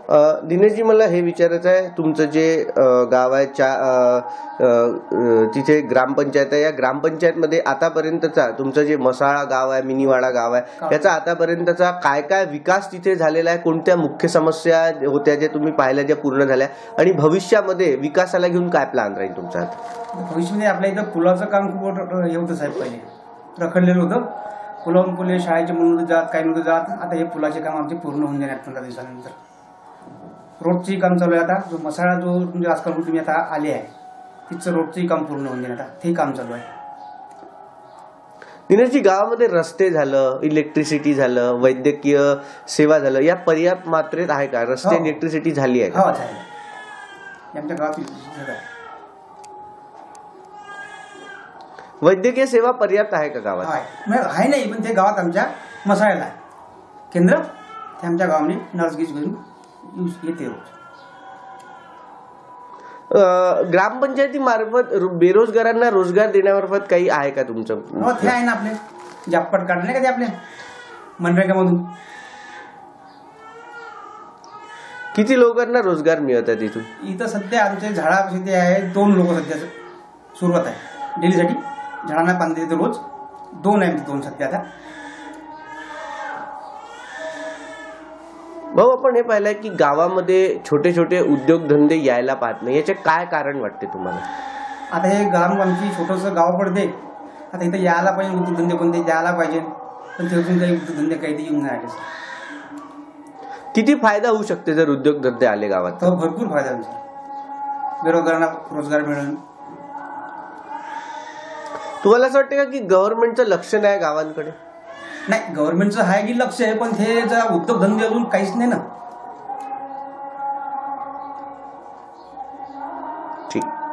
दिनेशजी, मला हे विचारायचं आहे, तुमचं जे गाव आहे तिथे ग्रामपंचायत आहे, या ग्रामपंचायतमध्ये आतापर्यंतचा तुमचं जे मसाळा गाव आहे, मिनीवाडा गाव आहे, याचा आतापर्यंतचा काय काय विकास तिथे झालेला आहे? कोणत्या मुख्य समस्या होत्या ज्या तुम्ही पाहिल्या, ज्या पूर्ण झाल्या, आणि भविष्यामध्ये विकासाला घेऊन काय प्लॅन राहील तुमचा? भविष्यामध्ये आपल्या इथं पुलाचं काम खूप हे होतं साहेब, पहिले रखडलेलं होतं. पुलावून पुले शाळेचे म्हणून जात, काही नव्हतं जात. आता हे पुलाचे काम आमचे पूर्ण होऊन जाणार 15 दिवसानंतर. रोडचंही काम चालू आहे. आता जो मसाळा जो म्हणजे आजकाल तुम्ही आता आले आहे, तिचं रोडचंही काम पूर्ण होऊन जाणार. आता ते काम चालू आहे. दिनेशजी, गावामध्ये रस्ते झालं, इलेक्ट्रिसिटी झालं, वैद्यकीय सेवा झालं, या पर्याप्त मात्रेत आहे का? रस्ते, इलेक्ट्रिसिटी झाली आहे का? हो, झाली. आमच्या गावात वैद्यकीय सेवा पर्याप्त आहे का गावात? आहे नाही, पण ते गावात आमच्या मसाळ्याला आहे केंद्र. ते आमच्या गावाने नर्स गीज घेऊन येते रोज. ग्रामपंचायतीमार्फत बेरोजगारांना रोजगार देण्यामार्फत काही आहे का तुमचं? हो, ते आहे ना, आपले जापट काढले का ते आपल्या मनरेगामधून. किती लोकांना रोजगार मिळत आहे तिथून? इथं सध्या आमच्या झाडापाशी ते आहे 2 लोक सध्या सुरुवात आहे डेलीसाठी. झाडांना पाणी देते रोज. 2 आहे, 2 सध्या आता. भाऊ, आपण हे पाहिलंय की गावामध्ये छोटे छोटे उद्योगधंदे यायला पाहत नाही, याचे काय कारण वाटते तुम्हाला? आता हे गाव आमची छोटंसं गाव पडते. आता इथं यायला पाहिजे उद्योगधंदे, कोणते यायला पाहिजे, पण तिथून काही उद्योगधंदे काही ते येऊन नाही. किती फायदा होऊ शकते जर उद्योगधंदे आले गावात? तर भरपूर फायदा आमचा. बेरोजगारांना रोजगार मिळेल. तुम्हाला असं वाटतं का की गव्हर्नमेंटचं लक्ष नाही गावांकडे? नाही, गव्हर्नमेंटचं आहे की लक्ष आहे, पण हे उद्योगधंदे अजून काहीच नाही ना. ठीक.